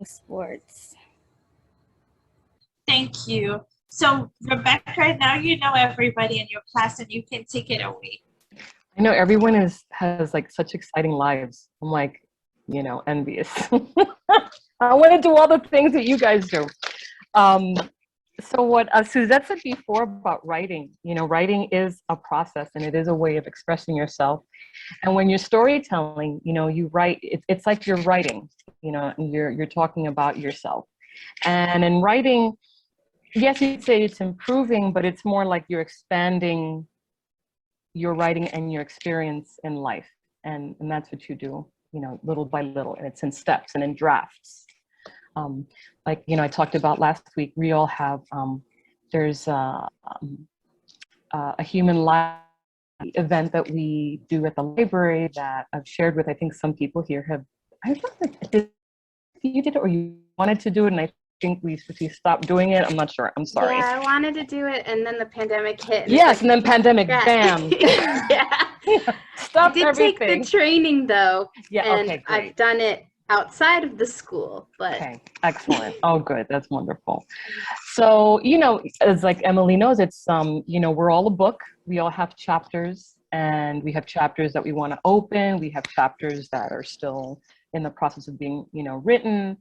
sports. Thank you. So Rebecca, now you know everybody in your class and you can take it away. I know everyone has like such exciting lives. I'm like, envious. I want to do all the things that you guys do. So what Suzette said before about writing, writing is a process and it is a way of expressing yourself. And when you're storytelling, you write, it's like you're writing, and you're talking about yourself. And in writing, yes, you'd say it's improving, but it's more like you're expanding your writing and your experience in life. And that's what you do, little by little, and it's in steps and in drafts. Like, I talked about last week, we all have, there's a human life event that we do at the library that I've shared with, I think some people here have, I thought that you did it or you wanted to do it, and I think we stopped doing it. I'm not sure. I'm sorry. Yeah, I wanted to do it, and then the pandemic hit. And yes, and then pandemic, bam. Yeah. Stop everything. I did take the training, though. Yeah, and okay, great. I've done it outside of the school, but. Okay, excellent. Oh, good. That's wonderful. So, as like Emily knows, it's, we're all a book. We all have chapters, and we have chapters that we want to open. We have chapters that are still in the process of being, written.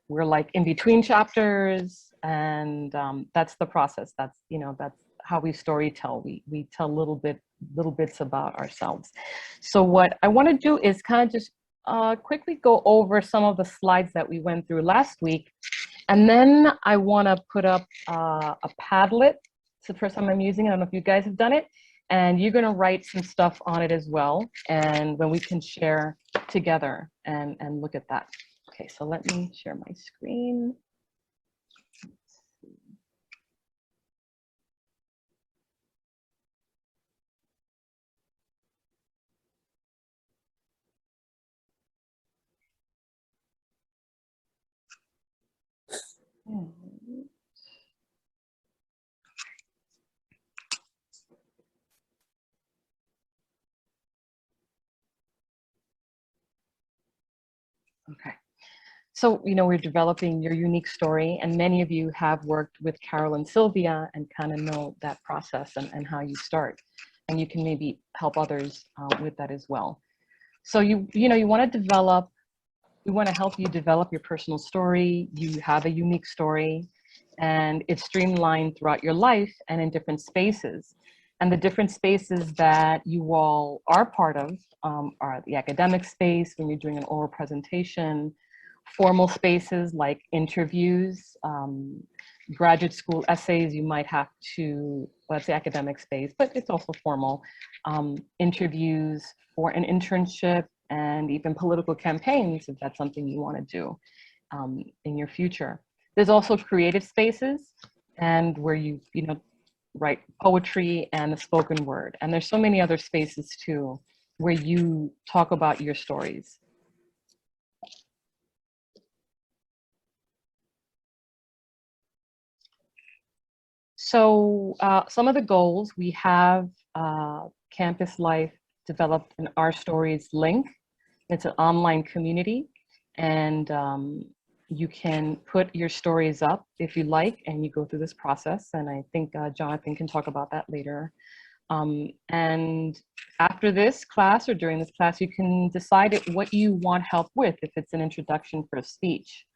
We're like in between chapters, and that's the process. That's, that's how we story tell. We tell little bits about ourselves. So what I want to do is kind of just quickly go over some of the slides that we went through last week. And then I want to put up a Padlet. It's the first time I'm using it. I don't know if you guys have done it. And you're going to write some stuff on it as well. And then we can share together and look at that. Okay, so let me share my screen. Okay. So, we're developing your unique story, and many of you have worked with Carol and Sylvia and kind of know that process and how you start. And you can maybe help others with that as well. So you want to develop, we want to help you develop your personal story. You have a unique story, and it's streamlined throughout your life and in different spaces. And the different spaces that you all are part of are the academic space when you're doing an oral presentation, formal spaces like interviews, graduate school essays, you might have to, well, it's the academic space, but it's also formal, interviews for an internship, and even political campaigns, if that's something you want to do in your future. There's also creative spaces, and where you write poetry and the spoken word. And there's so many other spaces too, where you talk about your stories. So some of the goals, we have Campus Life developed an Our Stories link. It's an online community, and you can put your stories up if you like, and you go through this process. And I think Jonathan can talk about that later. And after this class or during this class, you can decide what you want help with, if it's an introduction for a speech,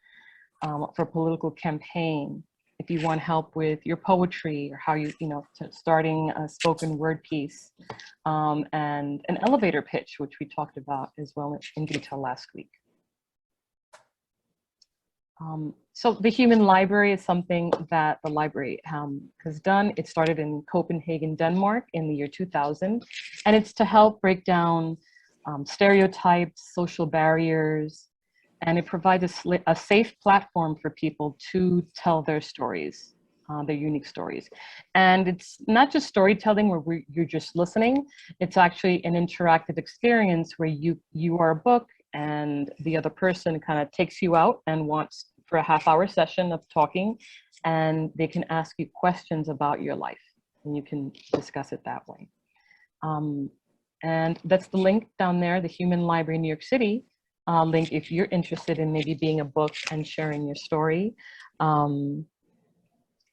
for a political campaign, if you want help with your poetry, or how starting a spoken word piece, and an elevator pitch, which we talked about as well in detail last week. So the Human Library is something that the library has done. It started in Copenhagen, Denmark in the year 2000, and it's to help break down stereotypes, social barriers, and it provides a safe platform for people to tell their stories, their unique stories. And it's not just storytelling where you're just listening, it's actually an interactive experience where you are a book, and the other person kind of takes you out and wants for a half-hour session of talking, and they can ask you questions about your life, and you can discuss it that way. And that's the link down there, the Human Library in New York City. link if you're interested in maybe being a book and sharing your story. I'm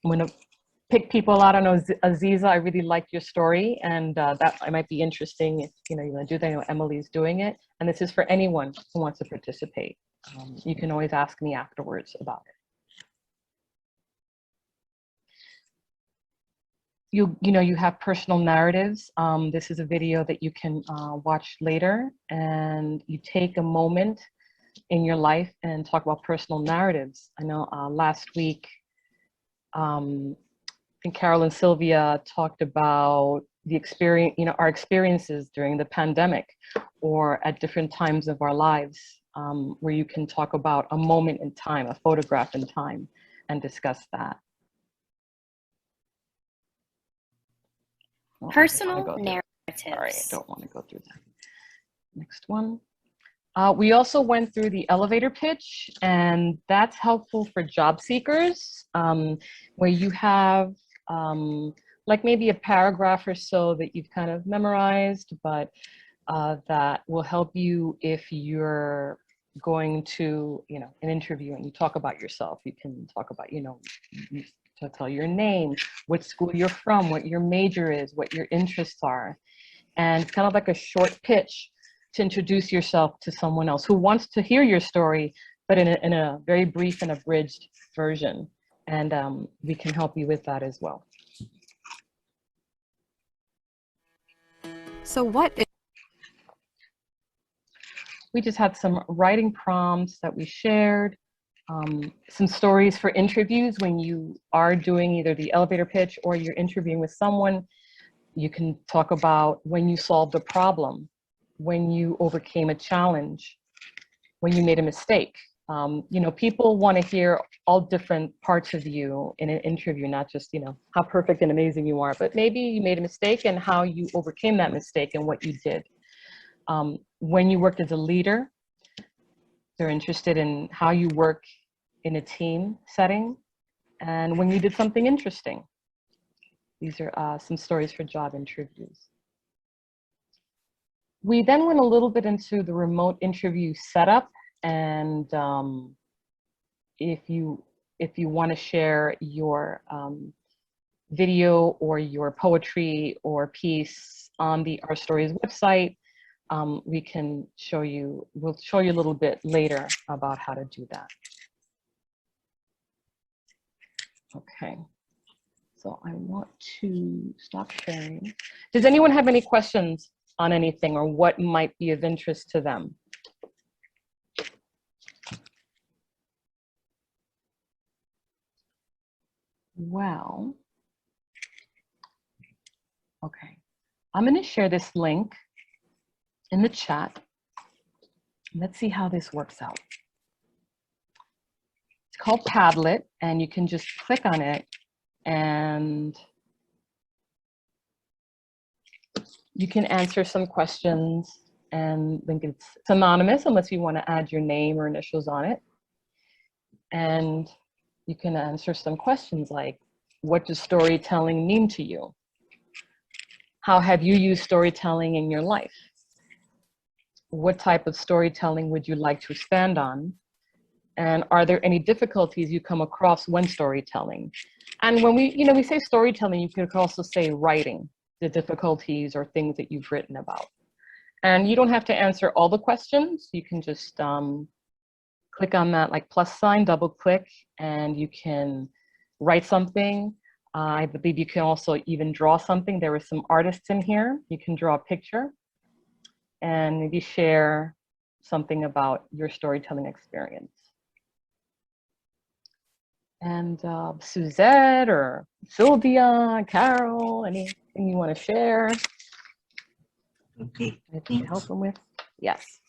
going to pick people out. I know Aziza, I really liked your story, and that might be interesting if you want to do that. I know Emily's doing it, and this is for anyone who wants to participate. You can always ask me afterwards about it. You have personal narratives. This is a video that you can watch later, and you take a moment in your life and talk about personal narratives. I know last week, I think Carol and Sylvia talked about the experience, our experiences during the pandemic or at different times of our lives, where you can talk about a moment in time, a photograph in time, and discuss that. Personal narratives. Sorry, I don't want to go through that. Next one. We also went through the elevator pitch, and that's helpful for job seekers, where you have like maybe a paragraph or so that you've kind of memorized, but that will help you if you're going to, an interview and you talk about yourself. You can talk about, to tell your name, what school you're from, what your major is, what your interests are. And it's kind of like a short pitch to introduce yourself to someone else who wants to hear your story, but in a very brief and abridged version. And we can help you with that as well. So we just had some writing prompts that we shared. Some stories for interviews when you are doing either the elevator pitch or you're interviewing with someone. You can talk about when you solved a problem, when you overcame a challenge, when you made a mistake. People want to hear all different parts of you in an interview, not just, how perfect and amazing you are, but maybe you made a mistake and how you overcame that mistake and what you did. When you worked as a leader, they're interested in how you work in a team setting, and when you did something interesting. These are some stories for job interviews. We then went a little bit into the remote interview setup, and if you want to share your video or your poetry or piece on the Our Stories website, we can show you, we'll show you a little bit later about how to do that. Okay, so I want to stop sharing. Does anyone have any questions on anything or what might be of interest to them? Well, okay, I'm going to share this link in the chat. Let's see how this works out. It's called Padlet, and you can just click on it and you can answer some questions, and link it's anonymous unless you want to add your name or initials on it. And you can answer some questions like, what does storytelling mean to you? How have you used storytelling in your life? What type of storytelling would you like to expand on? And are there any difficulties you come across when storytelling? And when we say storytelling, you could also say writing, the difficulties or things that you've written about. And you don't have to answer all the questions. You can just click on that like plus sign, double click, and you can write something. I believe you can also even draw something. There were some artists in here. You can draw a picture and maybe share something about your storytelling experience. And Suzette or Sylvia, Carol, anything you want to share? Okay. Anything to help them with? Yes.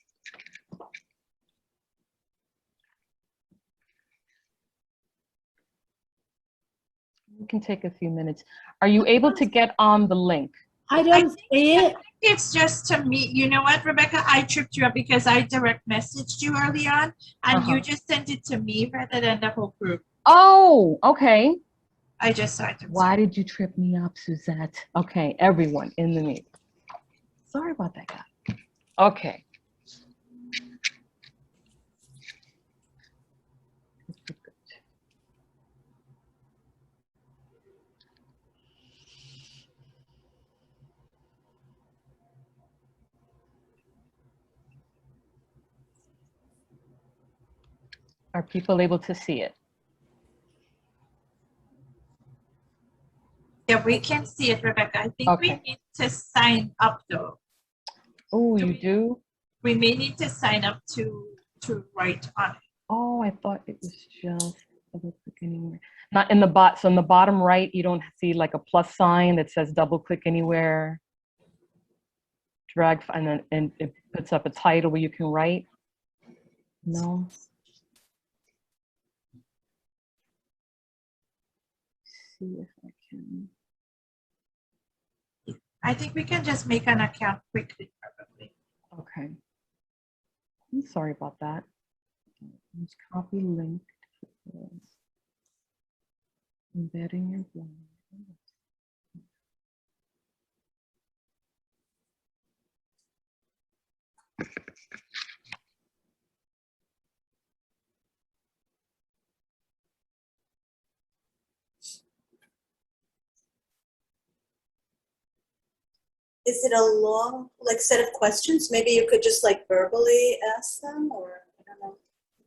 We can take a few minutes. Are you able to get on the link? I don't see it. It's just to me. You know what, Rebecca? I tripped you up because I direct messaged you early on, and you just sent it to me rather than the whole group. Oh, okay. I just saw it. Why did you trip me up, Suzette? Okay, everyone in the meeting. Sorry about that, guy. Okay. Are people able to see it? Yeah, we can see it, Rebecca. I think we Okay. need to sign up though. Oh, Do you we- do? We may need to sign up to write on it. Oh, I thought it was just double click anywhere. Not in the bot. So in the bottom right, you don't see like a plus sign that says double click anywhere. Drag and then and it puts up a title where you can write. No. See if I can. I think we can just make an account quickly, probably. Okay. I'm sorry about that. Let's copy link. Embedding your blog. Is it a long, like, set of questions? Maybe you could just like verbally ask them, or I don't know.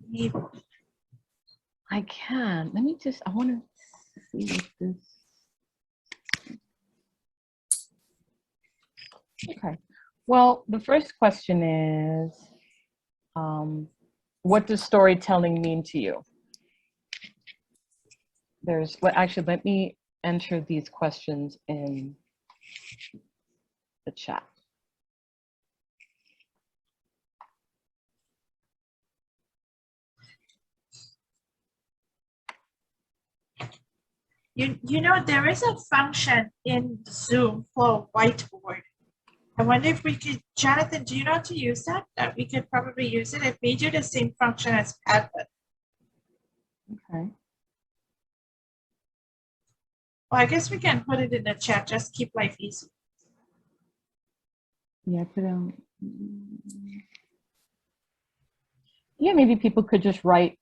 Maybe. I can. Let me just, I want to see if this. Okay. Well, the first question is, what does storytelling mean to you? There's, well, actually, let me enter these questions in the chat. You know, there is a function in Zoom for whiteboard. I wonder if we could, Jonathan, do you know how to use that? That we could probably use it. It may do the same function as Padlet. Okay. Well, I guess we can put it in the chat. Just keep life easy. Yeah, yeah, maybe people could just write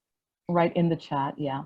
in the chat. Yeah.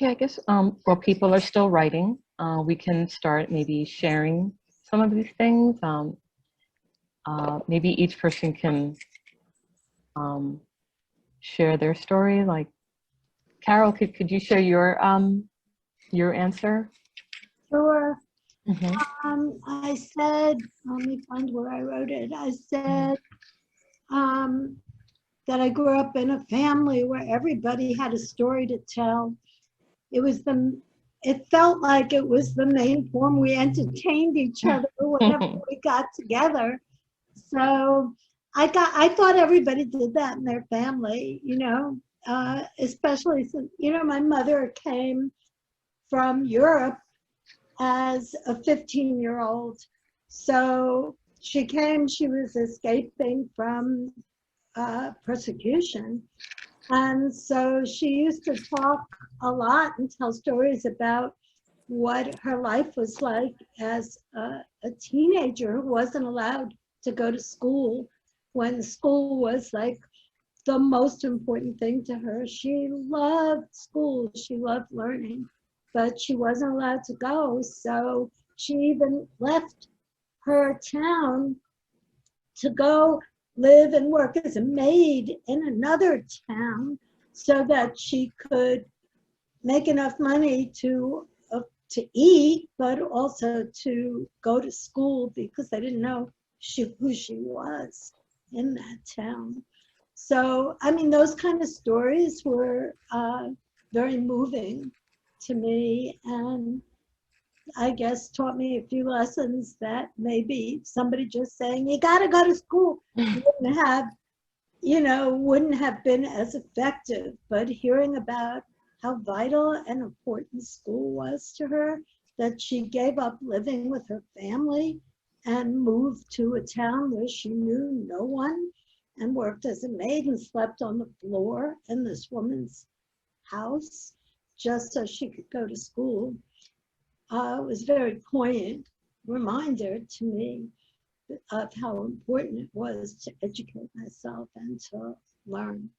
Okay, I guess while people are still writing, we can start maybe sharing some of these things. Maybe each person can share their story. Like Carol, could you share your answer? Sure. Mhm. I said, let me find where I wrote it. I said that I grew up in a family where everybody had a story to tell. It felt like it was the main form we entertained each other whenever we got together. So I thought everybody did that in their family, especially since, my mother came from Europe as a 15-year-old. So she was escaping from persecution. And so she used to talk a lot and tell stories about what her life was like as a teenager who wasn't allowed to go to school when school was like the most important thing to her. She loved school, she loved learning, but she wasn't allowed to go. So she even left her town to go live and work as a maid in another town so that she could make enough money to eat, but also to go to school because they didn't know who she was in that town. So, I mean, those kind of stories were very moving to me, and I guess taught me a few lessons that maybe somebody just saying, you got to go to school wouldn't have been as effective. But hearing about how vital and important school was to her, that she gave up living with her family and moved to a town where she knew no one and worked as a maid and slept on the floor in this woman's house just so she could go to school. It was a very poignant reminder to me of how important it was to educate myself and to learn.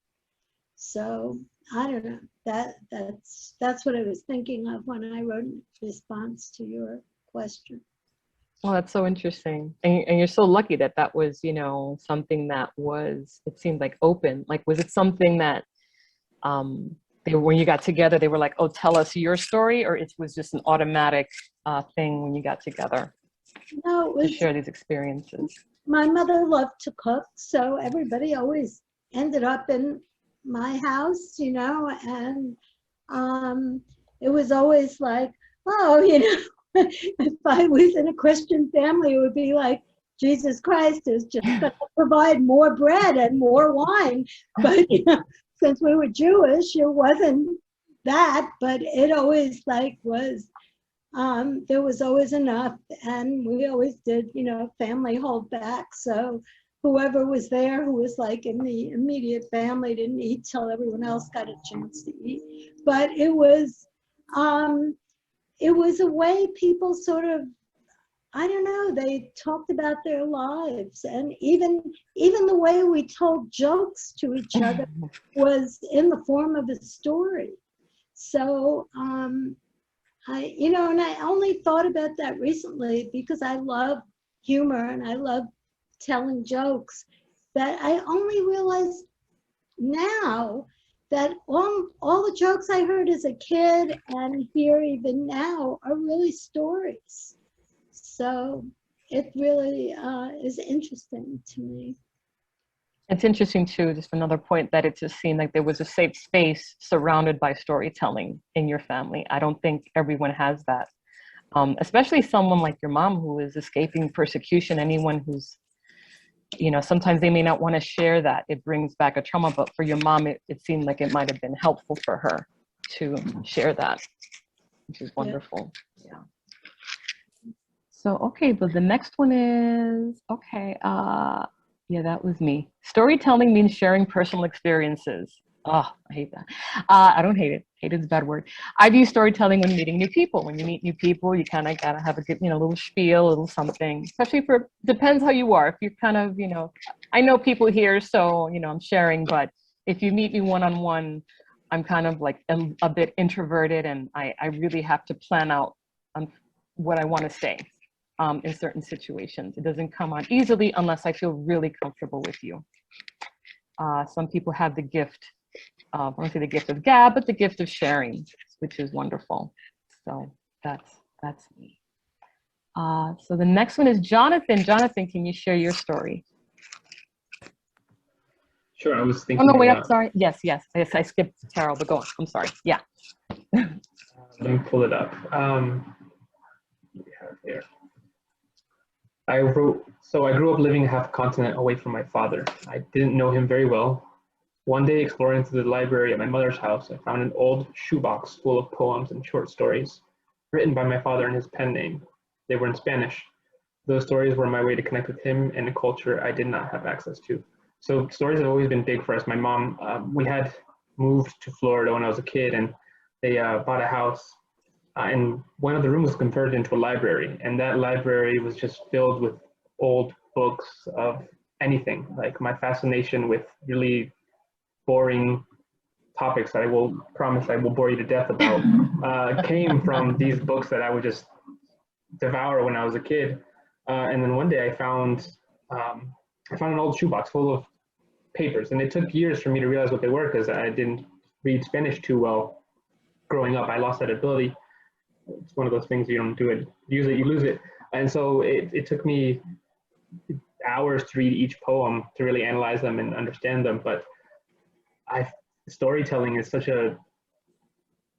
So I don't know, that's what I was thinking of when I wrote in response to your question. Well, that's so interesting. And you're so lucky that that was, something that was, it seemed like open. Like, was it something that when you got together, they were like, oh, tell us your story, or it was just an automatic thing when you got together No, it to was, share these experiences? my mother loved to cook, so everybody always ended up in my house, and it was always like, oh, if I was in a Christian family, it would be like, Jesus Christ is just going to provide more bread and more wine. But since we were Jewish, it wasn't that, but it always was, there was always enough, and we always did, family hold back. So whoever was there who was like in the immediate family didn't eat till everyone else got a chance to eat. But it was a way people sort of, I don't know, they talked about their lives, and even the way we told jokes to each other was in the form of a story. So and I only thought about that recently because I love humor and I love telling jokes, that I only realized now that all the jokes I heard as a kid and hear even now are really stories. So it really is interesting to me. It's interesting too, just another point, that it just seemed like there was a safe space surrounded by storytelling in your family. I don't think everyone has that, especially someone like your mom who is escaping persecution. Anyone who's, sometimes they may not want to share that. It brings back a trauma, but for your mom, it seemed like it might have been helpful for her to share that, which is wonderful. Yeah. So, okay, but the next one is, okay, yeah, that was me. Storytelling means sharing personal experiences. Oh, I hate that. I don't hate it. Hate is a bad word. I view storytelling when meeting new people. When you meet new people, you kind of got to have a good, little spiel, a little something, especially depends how you are. If you're kind of, I know people here, so, I'm sharing, but if you meet me one-on-one, I'm kind of like a bit introverted, and I really have to plan out what I want to say in certain situations. It doesn't come out easily unless I feel really comfortable with you. Some people have the gift of, I don't say the gift of gab, but the gift of sharing, which is wonderful. So that's me. So the next one is Jonathan. Jonathan, can you share your story? Sure, I was Oh, thinking. no, wait, I'm sorry. Yes, I skipped Carol, but go on. I'm sorry. Yeah. Let me pull it up. What do we have here? I grew up living half a continent away from my father. I didn't know him very well. One day, exploring through the library at my mother's house, I found an old shoebox full of poems and short stories written by my father in his pen name. They were in Spanish. Those stories were my way to connect with him and a culture I did not have access to. So stories have always been big for us. My mom, we had moved to Florida when I was a kid, and they bought a house, and one of the rooms was converted into a library, and that library was just filled with old books of anything. Like, my fascination with really boring topics that I will promise I will bore you to death about came from these books that I would just devour when I was a kid. And then one day I found an old shoebox full of papers, and it took years for me to realize what they were because I didn't read Spanish too well growing up. I lost that ability. It's one of those things, you don't do it, use it, you lose it. And so it took me hours to read each poem to really analyze them and understand them. But storytelling is such a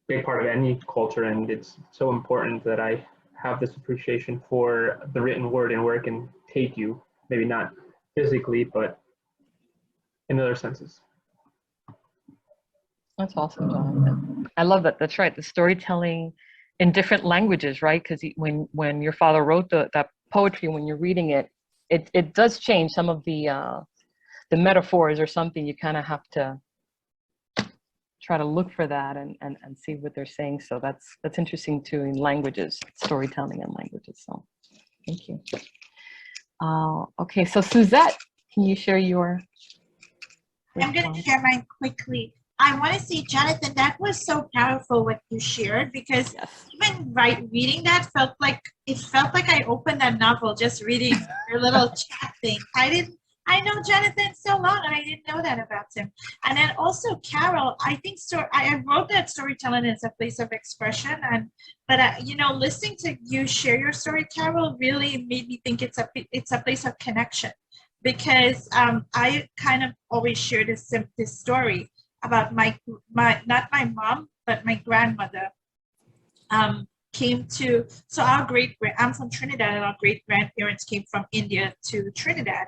big part of any culture, and it's so important that I have this appreciation for the written word and where it can take you, maybe not physically, but in other senses. That's awesome, Jonathan. I love that. That's right. The storytelling in different languages, right? Because when your father wrote that poetry, when you're reading it, it does change some of the metaphors or something. You kind of have to try to look for that and see what they're saying. So that's interesting too, in languages, storytelling and languages. So thank you. Okay, so Suzette, can you share your? I'm going to share mine quickly. I want to say, Jonathan, that was so powerful what you shared, because Yes. even reading that felt like I opened a novel just reading your little chat thing. I know Jonathan so long, and I didn't know that about him. And then also Carol, I think I wrote that storytelling is a place of expression, but listening to you share your story, Carol, really made me think it's a place of connection, because I kind of always share this story about my not my mom, but my grandmother came to, so I'm from Trinidad, and our great grandparents came from India to Trinidad,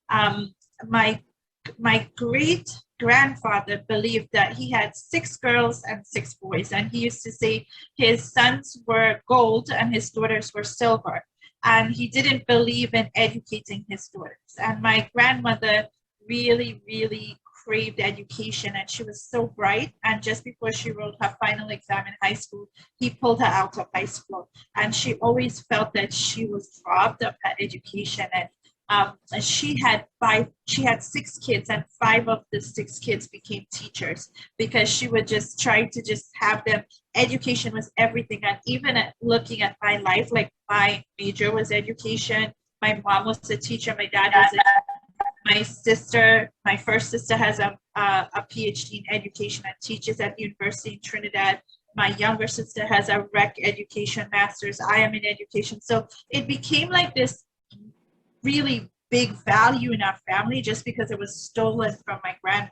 and my great grandfather believed that he had 6 girls and 6 boys, and he used to say his sons were gold and his daughters were silver, and he didn't believe in educating his daughters. And my grandmother really, really craved education, and she was so bright, and just before she wrote her final exam in high school, he pulled her out of high school, and she always felt that she was robbed of her education. And she had 6 kids, and 5 of the 6 kids became teachers, because she would just try to just have them. Education was everything. And even looking at my life, like, my major was education, my mom was a teacher, my dad was a teacher. My first sister has a PhD in education and teaches at the University in Trinidad. My younger sister has a rec education master's. I am in education. So it became like this really big value in our family just because it was stolen from my grandma.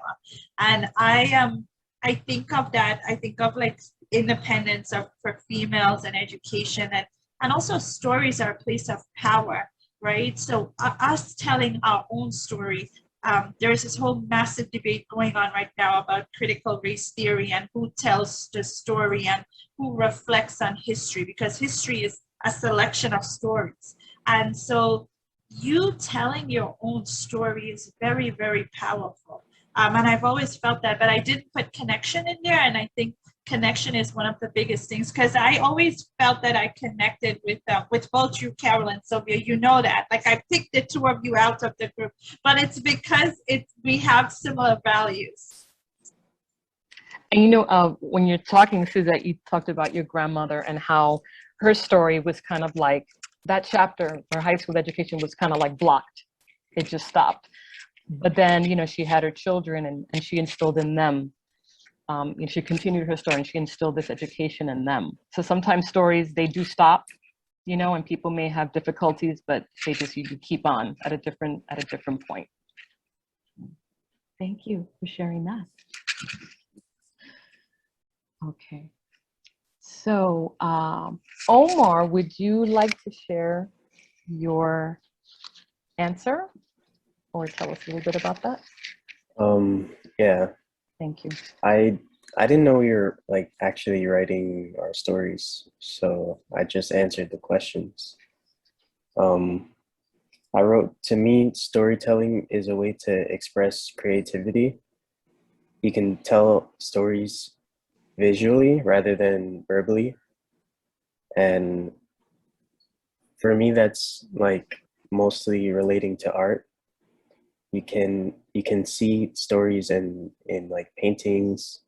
And I think of that. I think of like independence for females and education, and also stories are a place of power. Right? So us telling our own story, there's this whole massive debate going on right now about critical race theory and who tells the story and who reflects on history, because history is a selection of stories. And so you telling your own story is very, very powerful. And I've always felt that, but I didn't put connection in there. And I think connection is one of the biggest things, because I always felt that I connected with both you, Carol, and Sylvia. You know that. Like, I picked the 2 of you out of the group, but it's because we have similar values. And when you're talking, Suzette, you talked about your grandmother and how her story was kind of like that chapter, her high school education was kind of like blocked. It just stopped. But then, she had her children and she instilled in them, and she continued her story and she instilled this education in them. So sometimes stories, they do stop, and people may have difficulties, but you keep on at a different point. Thank you for sharing that. Okay. So, Omar, would you like to share your answer or tell us a little bit about that? Yeah. Thank you. I didn't know you're like actually writing our stories, so I just answered the questions. I wrote, to me, storytelling is a way to express creativity. You can tell stories visually rather than verbally. And for me, that's like mostly relating to art. You can see stories in like paintings.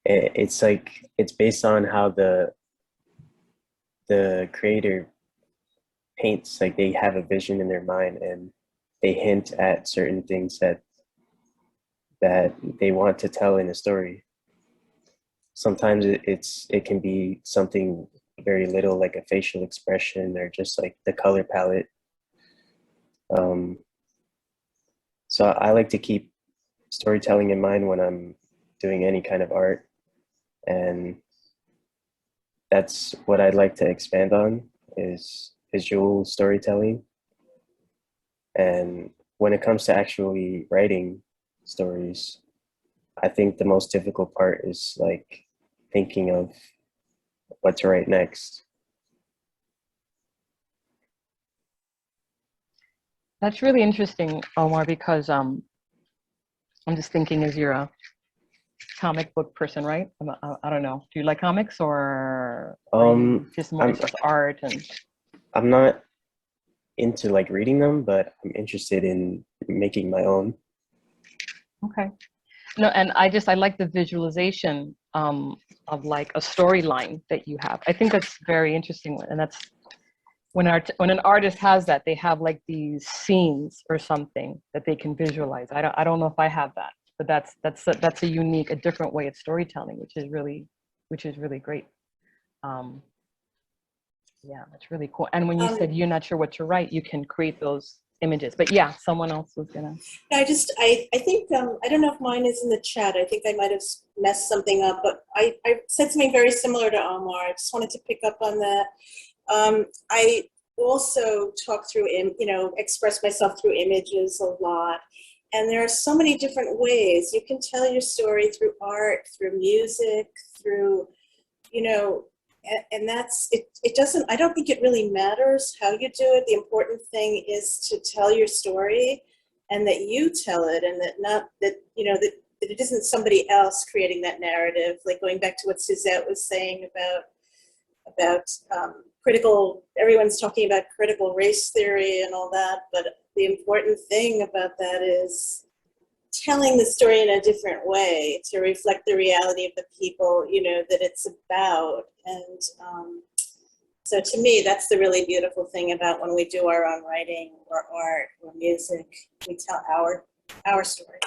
It's like, it's based on how the creator paints, like they have a vision in their mind and they hint at certain things that they want to tell in a story. Sometimes it can be something very little, like a facial expression or just like the color palette. So I like to keep storytelling in mind when I'm doing any kind of art, and that's what I'd like to expand on, is visual storytelling. And when it comes to actually writing stories, I think the most difficult part is like thinking of what to write next. That's really interesting, Omar, because I'm just thinking, as you're a comic book person, right? I don't know. Do you like comics, or are you just more just art? And I'm not into like reading them, but I'm interested in making my own. Okay. No, and I like the visualization of like a storyline that you have. I think that's very interesting, and that's when an artist has that, they have like these scenes or something that they can visualize. I don't know if I have that, but that's a unique, a different way of storytelling, which is really great. Yeah, that's really cool. And when you said you're not sure what to write, you can create those images. But yeah, someone else was gonna. I think, I don't know if mine is in the chat. I think I might have messed something up, but I said something very similar to Omar. I just wanted to pick up on that. I also talk through, express myself through images a lot. And there are so many different ways. You can tell your story through art, through music, through, and that's, it doesn't, I don't think it really matters how you do it. The important thing is to tell your story and that you tell it, and that that it isn't somebody else creating that narrative. Like going back to what Suzette was saying about critical, everyone's talking about critical race theory and all that, but the important thing about that is telling the story in a different way to reflect the reality of the people, that it's about. And so to me, that's the really beautiful thing about when we do our own writing or art or music, we tell our story.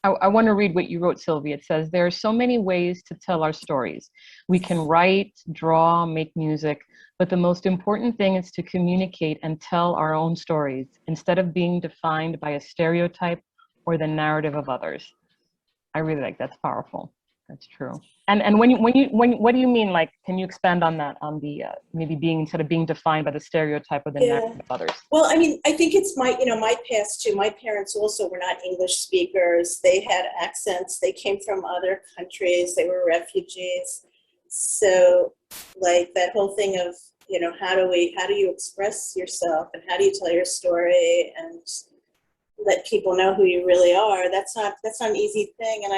I want to read what you wrote, Sylvia. It says, there are so many ways to tell our stories. We can write, draw, make music, but the most important thing is to communicate and tell our own stories instead of being defined by a stereotype or the narrative of others. I really like that's powerful. That's true. And when what do you mean? Like, can you expand on that? On the maybe being, instead of being defined by the stereotype or the narrative of others. Well, I mean, I think it's my past too. My parents also were not English speakers. They had accents. They came from other countries. They were refugees. So, like that whole thing of how do you express yourself and how do you tell your story and let people know who you really are? That's not an easy thing. And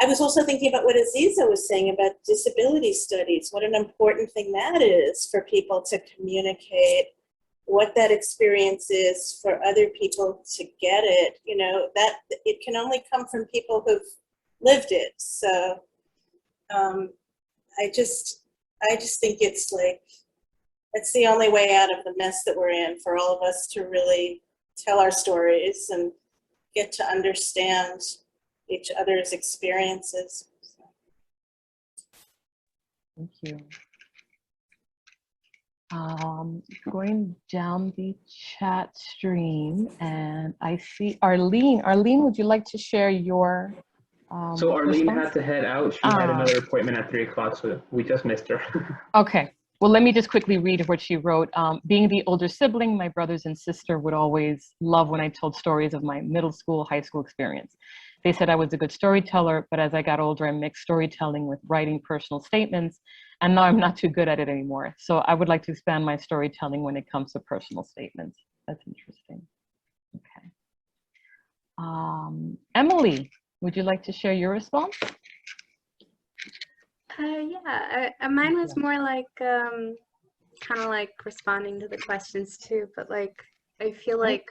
I was also thinking about what Aziza was saying about disability studies, what an important thing that is for people to communicate what that experience is for other people to get it, you know, that it can only come from people who've lived it. So I just think it's like, it's the only way out of the mess that we're in, for all of us to really tell our stories and get to understand each other's experiences. Thank you. Going down the chat stream, and I see Arlene. Arlene, would you like to share your So Arlene response? had to head out. She had another appointment at 3 o'clock, so we just missed her. Okay. Well, let me just quickly read what she wrote. Being the older sibling, my brothers and sister would always love when I told stories of my middle school, high school experience. They said I was a good storyteller, but as I got older, I mixed storytelling with writing personal statements, and now I'm not too good at it anymore. So I would like to expand my storytelling when it comes to personal statements. That's interesting. Okay. Emily, would you like to share your response? Yeah, mine was more like kind of like responding to the questions too, but like I feel like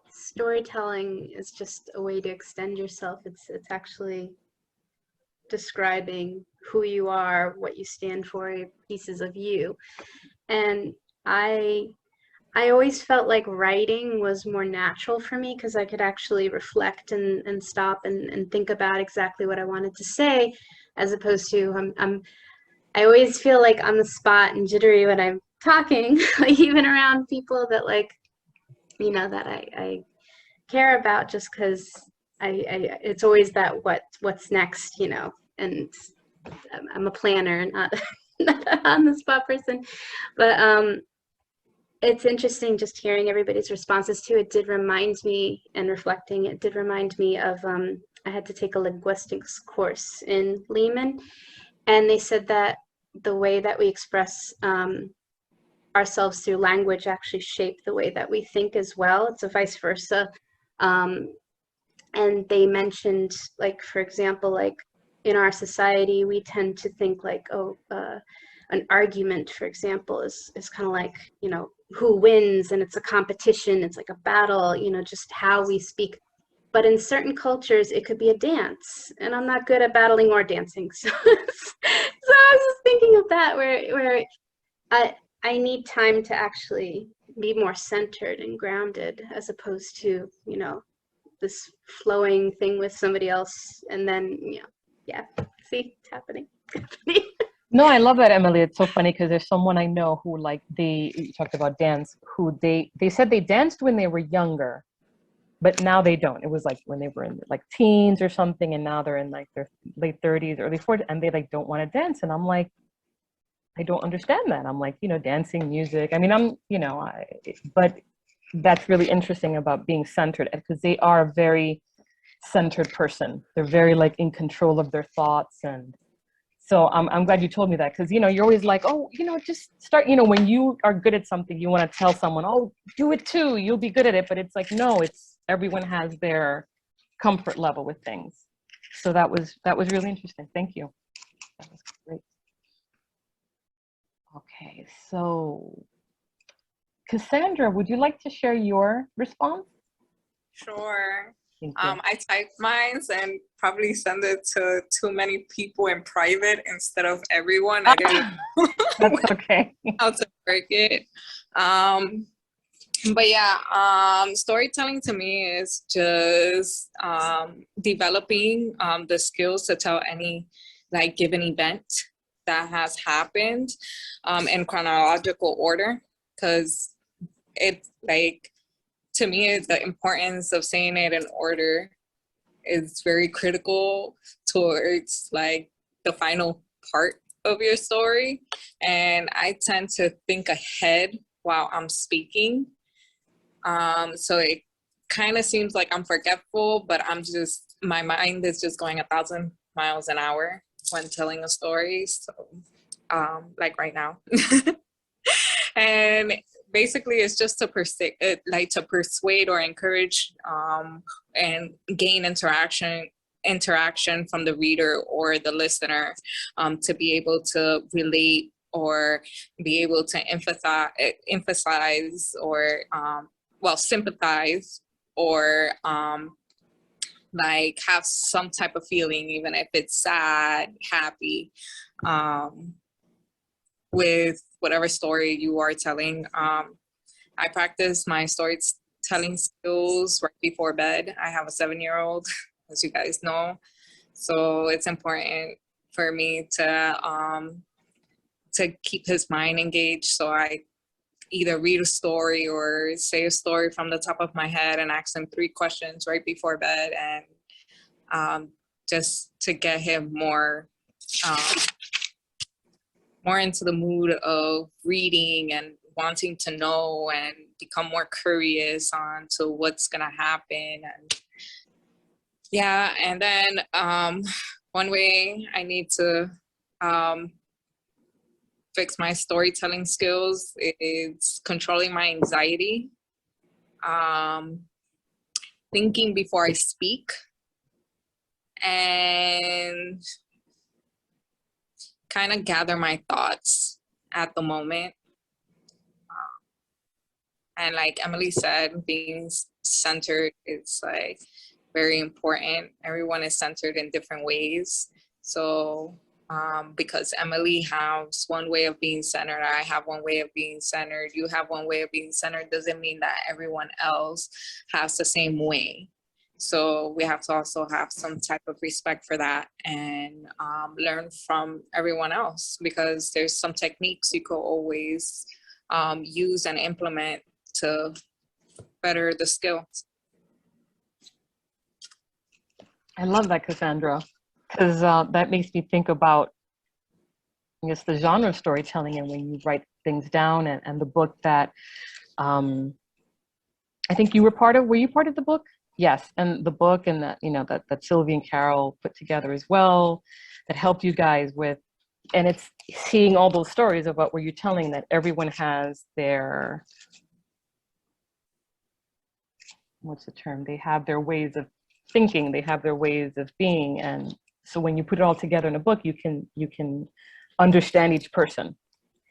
storytelling is just a way to extend yourself. It's actually describing who you are, what you stand for, pieces of you. And I always felt like writing was more natural for me because I could actually reflect and stop and think about exactly what I wanted to say, as opposed to I always feel like on the spot and jittery when I'm talking, like even around people that like, you know, that I care about, just because it's always that what's next, you know, and I'm a planner, not not on the spot person, but it's interesting just hearing everybody's responses too. It did remind me, and reflecting, it did remind me of I had to take a linguistics course in Lehman, and they said that the way that we express ourselves through language actually shape the way that we think as well. It's a vice versa. And they mentioned, like, for example, like in our society, we tend to think like, oh, an argument, for example, is kind of like, you know, who wins, and it's a competition, it's like a battle, you know, just how we speak. But in certain cultures, it could be a dance, and I'm not good at battling or dancing. So, so I was just thinking of that, where I need time to actually be more centered and grounded, as opposed to, you know, this flowing thing with somebody else, and then, you know, yeah, see, it's happening. No, I love that, Emily. It's so funny because there's someone I know who, like, you talked about dance, who they said they danced when they were younger, but now they don't. It was like when they were in like teens or something, and now they're in like their late 30s, early 40s, and they like don't want to dance. And I'm like, I don't understand that. I'm like, you know, dancing, music. I mean, but that's really interesting about being centered, because they are a very centered person. They're very like in control of their thoughts. And so I'm glad you told me that, because, you know, you're always like, oh, you know, just start, you know, when you are good at something, you want to tell someone, oh, do it too, you'll be good at it. But it's like, no, it's everyone has their comfort level with things. So that was really interesting. Thank you. That was great. Okay, so Cassandra, would you like to share your response? Sure. Thank you. I typed mine and probably send it to too many people in private instead of everyone. I didn't That's okay. how to work it. But yeah, storytelling to me is just developing the skills to tell any like given event that has happened in chronological order, because it's like, to me, the importance of saying it in order is very critical towards like the final part of your story. And I tend to think ahead while I'm speaking. So it kind of seems like I'm forgetful, but my mind is just going 1,000 miles an hour when telling a story. So like right now. And basically it's just to persuade or encourage and gain interaction from the reader or the listener, to be able to relate or be able to emphasize or sympathize or like have some type of feeling, even if it's sad, happy, with whatever story you are telling. I practice my storytelling skills right before bed. I have a 7-year-old, as you guys know, so it's important for me to keep his mind engaged. So I either read a story or say a story from the top of my head and ask him 3 questions right before bed, and just to get him more into the mood of reading and wanting to know and become more curious on to what's gonna happen. And yeah, and then one way I need to fix my storytelling skills is controlling my anxiety, thinking before I speak, and kind of gather my thoughts at the moment. And like Emily said, being centered is like very important. Everyone is centered in different ways. So because Emily has one way of being centered, I have one way of being centered, you have one way of being centered, doesn't mean that everyone else has the same way. So we have to also have some type of respect for that and learn from everyone else, because there's some techniques you could always use and implement to better the skills. I love that, Cassandra, because that makes me think about, I guess, the genre of storytelling and when you write things down, and the book that I think you were part of. Were you part of the book? Yes, and the book and that, you know, that Sylvia and Carol put together as well, that helped you guys with, and it's seeing all those stories of what were you telling, that everyone has their, what's the term? They have their ways of thinking, they have their ways of being, and so when you put it all together in a book, you can understand each person.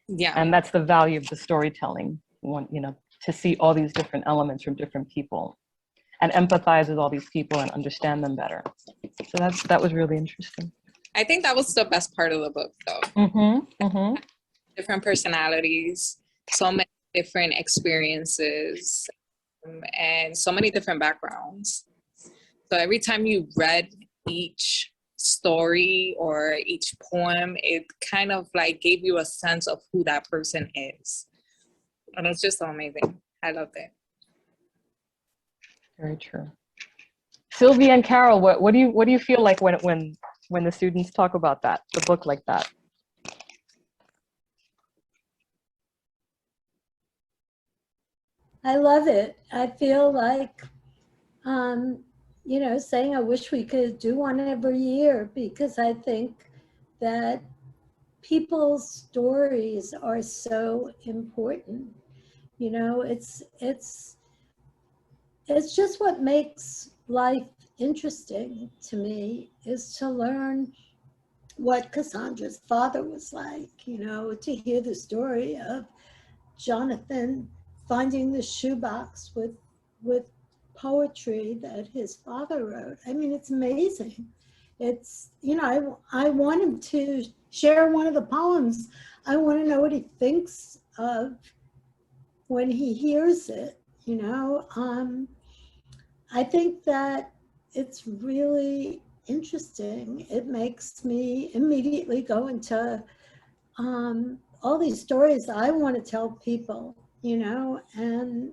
Yeah. And that's the value of the storytelling, you know, to see all these different elements from different people and empathize with all these people and understand them better. So that was really interesting. I think that was the best part of the book, though. Mm-hmm, mm-hmm. Different personalities, so many different experiences, and so many different backgrounds. So every time you read each story or each poem, it kind of like gave you a sense of who that person is. And it's just so amazing. I loved it. Very true. Sylvia and Carol, what do you feel like when the students talk about that, the book like that? I love it. I feel like, you know, saying I wish we could do one every year, because I think that people's stories are so important. You know, it's just what makes life interesting to me, is to learn what Cassandra's father was like, you know, to hear the story of Jonathan finding the shoebox with poetry that his father wrote. I mean, it's amazing. It's, you know, I want him to share one of the poems. I want to know what he thinks of when he hears it, you know. I think that it's really interesting. It makes me immediately go into all these stories I want to tell people, you know, and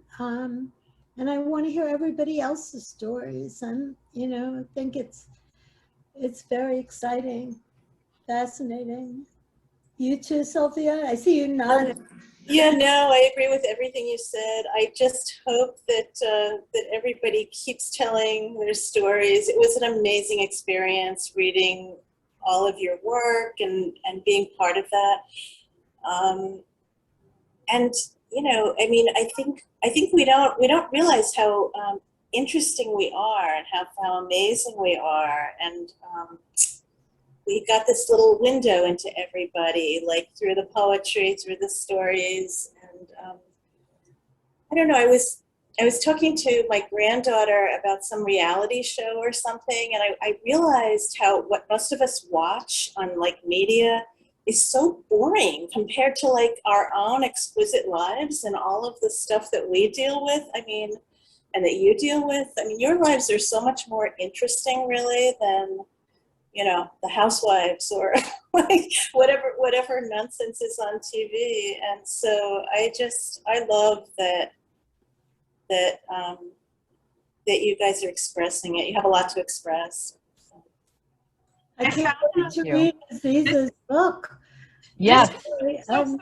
I want to hear everybody else's stories, and you know, I think it's very exciting, fascinating. You too, Sylvia? I see you nodding. Yeah, no, I agree with everything you said. I just hope that that everybody keeps telling their stories. It was an amazing experience reading all of your work and being part of that. And you know, I mean, I think we don't realize how interesting we are and how amazing we are, and we got this little window into everybody, like through the poetry, through the stories. And I don't know, I was talking to my granddaughter about some reality show or something, and I realized how what most of us watch on like media is so boring compared to like our own exquisite lives and all of the stuff that we deal with. I mean, and that you deal with. I mean, your lives are so much more interesting, really, than, you know, the housewives or like whatever nonsense is on TV. And so I love that you guys are expressing it. You have a lot to express. I can't found wait out- to you. read Aziza's book. Yes. So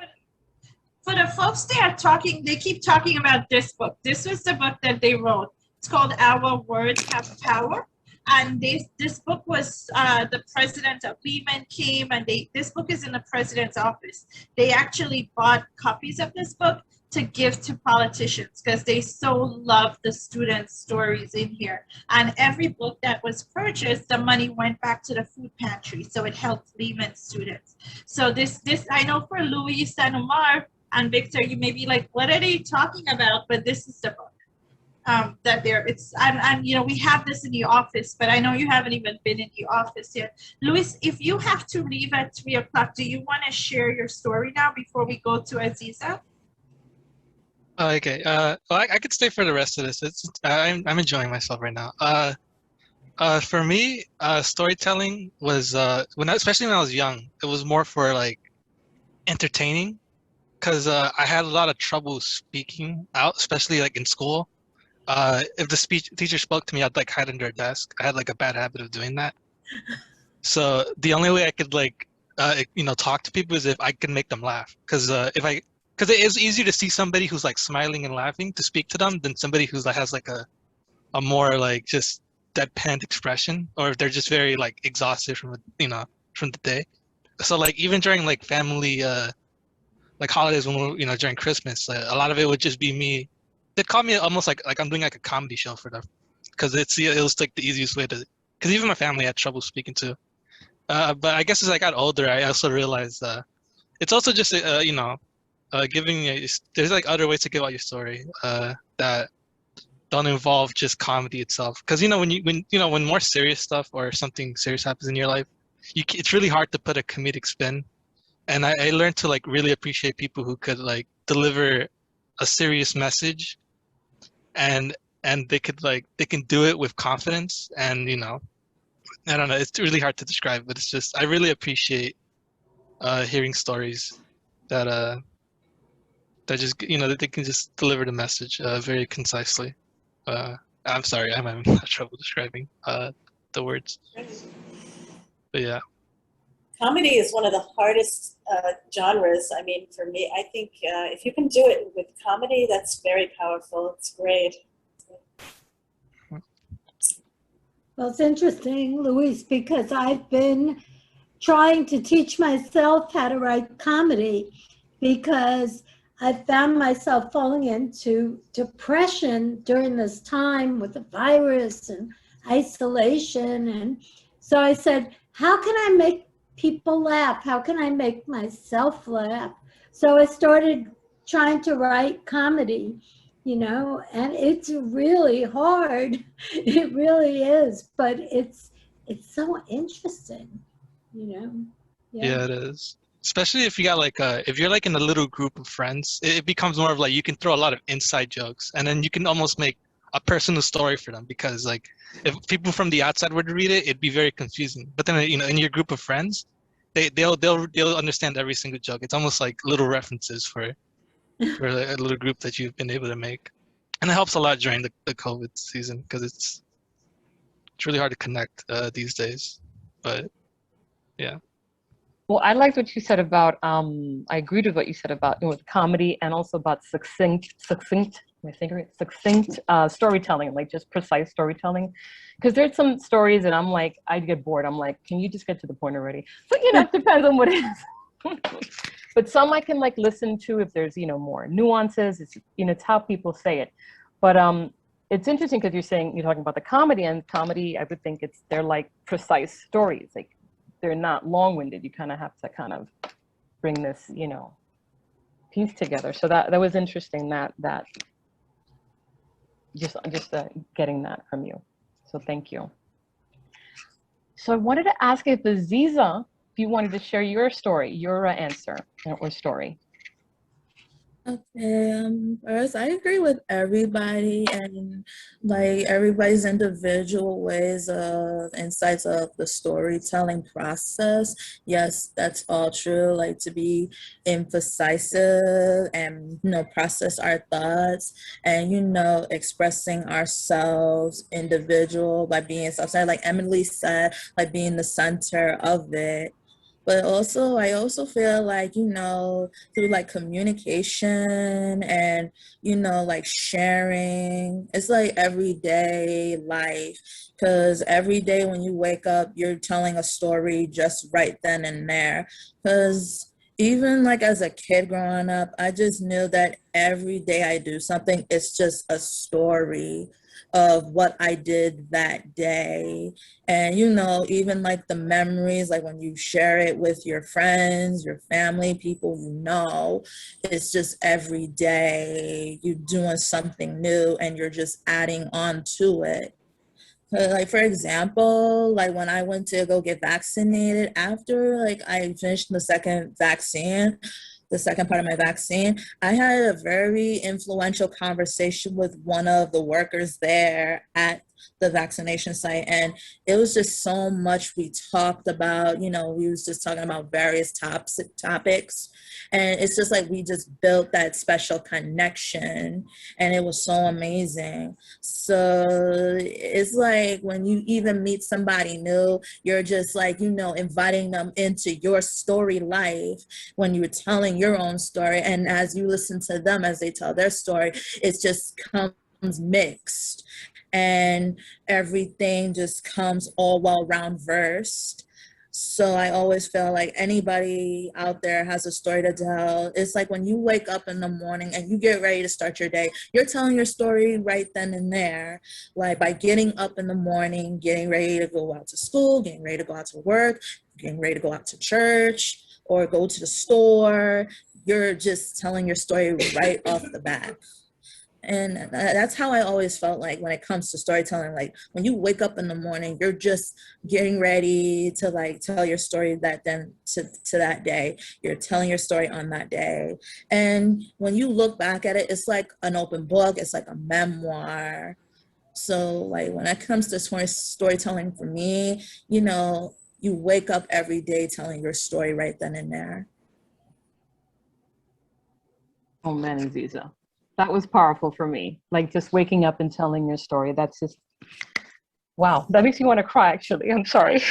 for the folks they keep talking about this book. This was the book that they wrote. It's called Our Words Have Power. And this book was, the president of Lehman came, and this book is in the president's office. They actually bought copies of this book to give to politicians because they so love the students' stories in here. And every book that was purchased, the money went back to the food pantry, so it helped Lehman students. So this I know for Luis and Omar and Victor, you may be like, what are they talking about? But this is the book. That and you know, we have this in the office, but I know you haven't even been in the office yet. Luis, if you have to leave at 3 o'clock, do you want to share your story now before we go to Aziza? Okay. Well, I could stay for the rest of this. I'm enjoying myself right now. For me, storytelling was especially when I was young, it was more for like entertaining, because I had a lot of trouble speaking out, especially like in school. If the speech teacher spoke to me, I'd like hide under a desk. I had like a bad habit of doing that. So the only way I could like talk to people is if I can make them laugh. Because because it is easier to see somebody who's like smiling and laughing to speak to them than somebody who's like has like a more like just deadpan expression, or if they're just very like exhausted from from the day. So like even during like family like holidays, when we're during Christmas, a lot of it would just be me. They'd call me almost like I'm doing like a comedy show for them, because it was like the easiest way to. Because even my family had trouble speaking to. But I guess as I got older, I also realized it's also just giving there's like other ways to give out your story that don't involve just comedy itself. Because when more serious stuff or something serious happens in your life, it's really hard to put a comedic spin. And I learned to like really appreciate people who could like deliver a serious message, and they can do it with confidence. And I don't know, it's really hard to describe, but it's just I really appreciate hearing stories that just that they can just deliver the message very concisely. I'm sorry, I'm having trouble describing the words, but yeah. Comedy is one of the hardest genres. I mean, for me, I think if you can do it with comedy, that's very powerful. It's great. Well, it's interesting, Luis, because I've been trying to teach myself how to write comedy, because I found myself falling into depression during this time with the virus and isolation. And so I said, how can I make people laugh? How can I make myself laugh? So I started trying to write comedy, and it's really hard. It really is, but it's so interesting, Yeah, it is. Especially if you got like if you're like in a little group of friends, it becomes more of like you can throw a lot of inside jokes, and then you can almost make a personal story for them, because like if people from the outside were to read it, it'd be very confusing. But then in your group of friends, they'll understand every single joke. It's almost like little references for a little group that you've been able to make, and it helps a lot during the COVID season, because it's really hard to connect these days. But yeah. Well, I liked what you said about, I agreed with what you said about with comedy, and also about succinct storytelling, like just precise storytelling. Because there's some stories and I'm like, I get bored. I'm like, can you just get to the point already? But it depends on what it is. But some I can like listen to if there's, more nuances. It's how people say it. But it's interesting because you're talking about the comedy, and comedy, I would think they're like precise stories. Like they're not long-winded. You kind of have to kind of bring this, you know, piece together. So that was interesting, that just getting that from you. So thank you. So I wanted to ask if Aziza, if you wanted to share your story, your answer or story. Okay, first, I agree with everybody and like everybody's individual ways of insights of the storytelling process. Yes, that's all true. Like to be incisive and, you know, process our thoughts and, you know, expressing ourselves individual by being self-centered, like Emily said, like being the center of it. But also, I also feel like, you know, through like communication and, you know, like sharing, it's like everyday life. Because every day when you wake up, you're telling a story just right then and there. Because even like as a kid growing up, I just knew that every day I do something, it's just a story of what I did that day. And, you know, even like the memories, like when you share it with your friends, your family, people you know, it's just every day you doing something new and you're just adding on to it. Like, for example, like when I went to go get vaccinated after like I finished the second vaccine, the second part of my vaccine, I had a very influential conversation with one of the workers there at the vaccination site. And it was just so much we talked about, you know, we was just talking about various topics. And it's just like we just built that special connection and it was so amazing. So it's like when you even meet somebody new, you're just like, you know, inviting them into your story life when you're telling your own story. And as you listen to them as they tell their story, it just comes mixed and everything just comes all well-round versed. So I always feel like anybody out there has a story to tell. It's like when you wake up in the morning and you get ready to start your day, you're telling your story right then and there. Like by getting up in the morning, getting ready to go out to school, getting ready to go out to work, getting ready to go out to church or go to the store, you're just telling your story right off the bat. And that's how I always felt like when it comes to storytelling. Like when you wake up in the morning, you're just getting ready to like tell your story that then to that day. You're telling your story on that day. And when you look back at it, it's like an open book. It's like a memoir. So like when it comes to storytelling for me, you know, you wake up every day telling your story right then and there. Oh man, Aziza. That was powerful for me. Like just waking up and telling your story. That's just, wow. That makes me want to cry, actually. I'm sorry.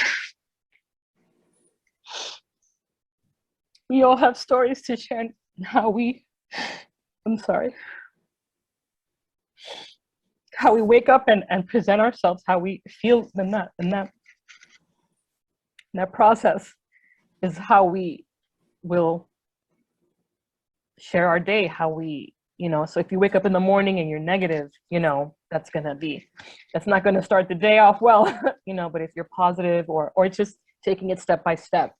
We all have stories to share and how we, I'm sorry. How we wake up and present ourselves, how we feel in that process is how we will share our day, how we, you know, so if you wake up in the morning and you're negative, you know, that's not going to start the day off well, you know, but if you're positive or just taking it step by step.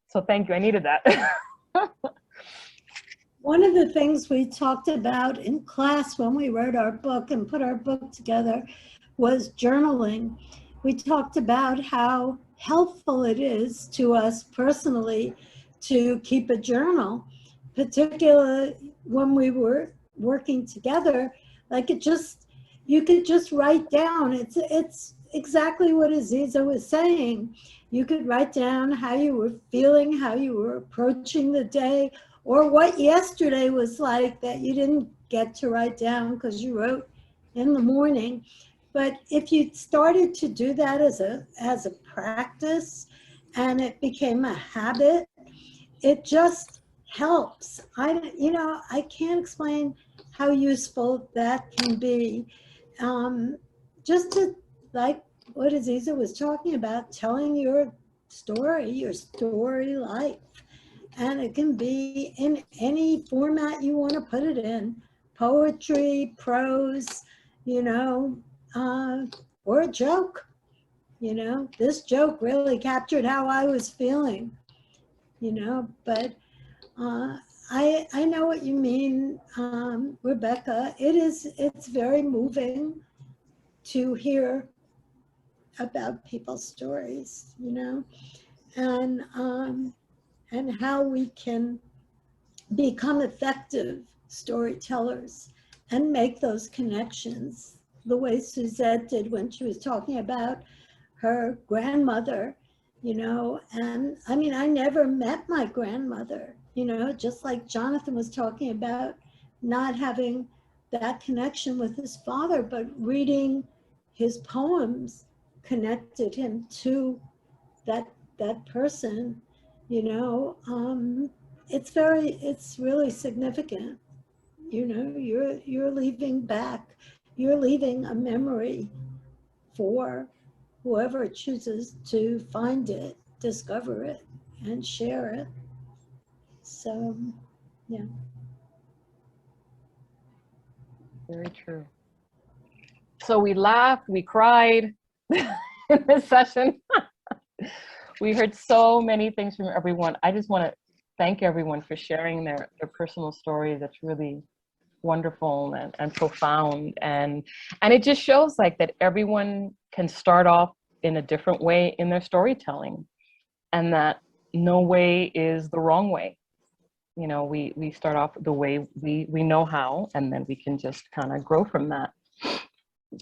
So thank you. I needed that. One of the things we talked about in class when we wrote our book and put our book together was journaling. We talked about how helpful it is to us personally to keep a journal, particularly when we were working together. Like you could just write down. It's exactly what Aziza was saying. You could write down how you were feeling, how you were approaching the day, or what yesterday was like that you didn't get to write down because you wrote in the morning. But if you started to do that as a practice and it became a habit, it just helps. I can't explain how useful that can be. Just to, like what Aziza was talking about, telling your story life. And it can be in any format you want to put it in, poetry, prose, or a joke. you know, this joke really captured how I was feeling, you know, but I know what you mean, Rebecca. It's very moving to hear about people's stories, you know, and how we can become effective storytellers and make those connections the way Suzette did when she was talking about her grandmother, you know. And I mean, I never met my grandmother, you know, just like Jonathan was talking about not having that connection with his father, but reading his poems connected him to that person, you know. It's really significant, you know. You're leaving a memory for whoever chooses to find it, discover it, and share it. So, yeah. Very true. So we laughed, we cried in this session. We heard so many things from everyone. I just want to thank everyone for sharing their personal stories. That's really wonderful and profound. And it just shows like that everyone can start off in a different way in their storytelling, and that no way is the wrong way. You know, we start off the way we know how, and then we can just kind of grow from that.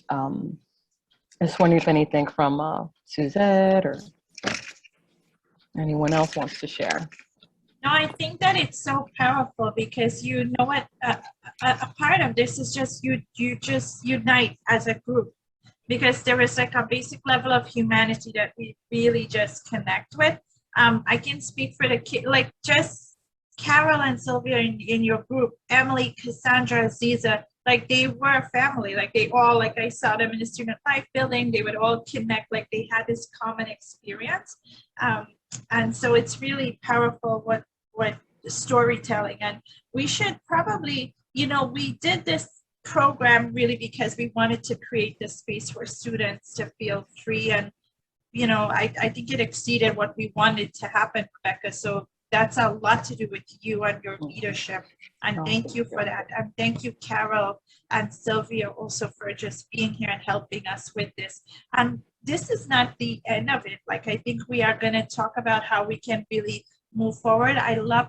I just wonder if anything from Suzette or anyone else wants to share. No, I think that it's so powerful because you know what, a part of this is just you just unite as a group, because there is like a basic level of humanity that we really just connect with. I can speak for the kid, like just Carol and Sylvia in your group, Emily, Cassandra, Aziza, like they were a family. Like they all, like I saw them in the student life building, they would all connect, like they had this common experience. And so it's really powerful what storytelling. And we should probably, you know, we did this program really because we wanted to create this space for students to feel free. And, you know, I think it exceeded what we wanted to happen, Rebecca. So that's a lot to do with you and your leadership. And thank you for that. And thank you, Carol and Sylvia, also for just being here and helping us with this. And this is not the end of it. Like, I think we are going to talk about how we can really move forward. I love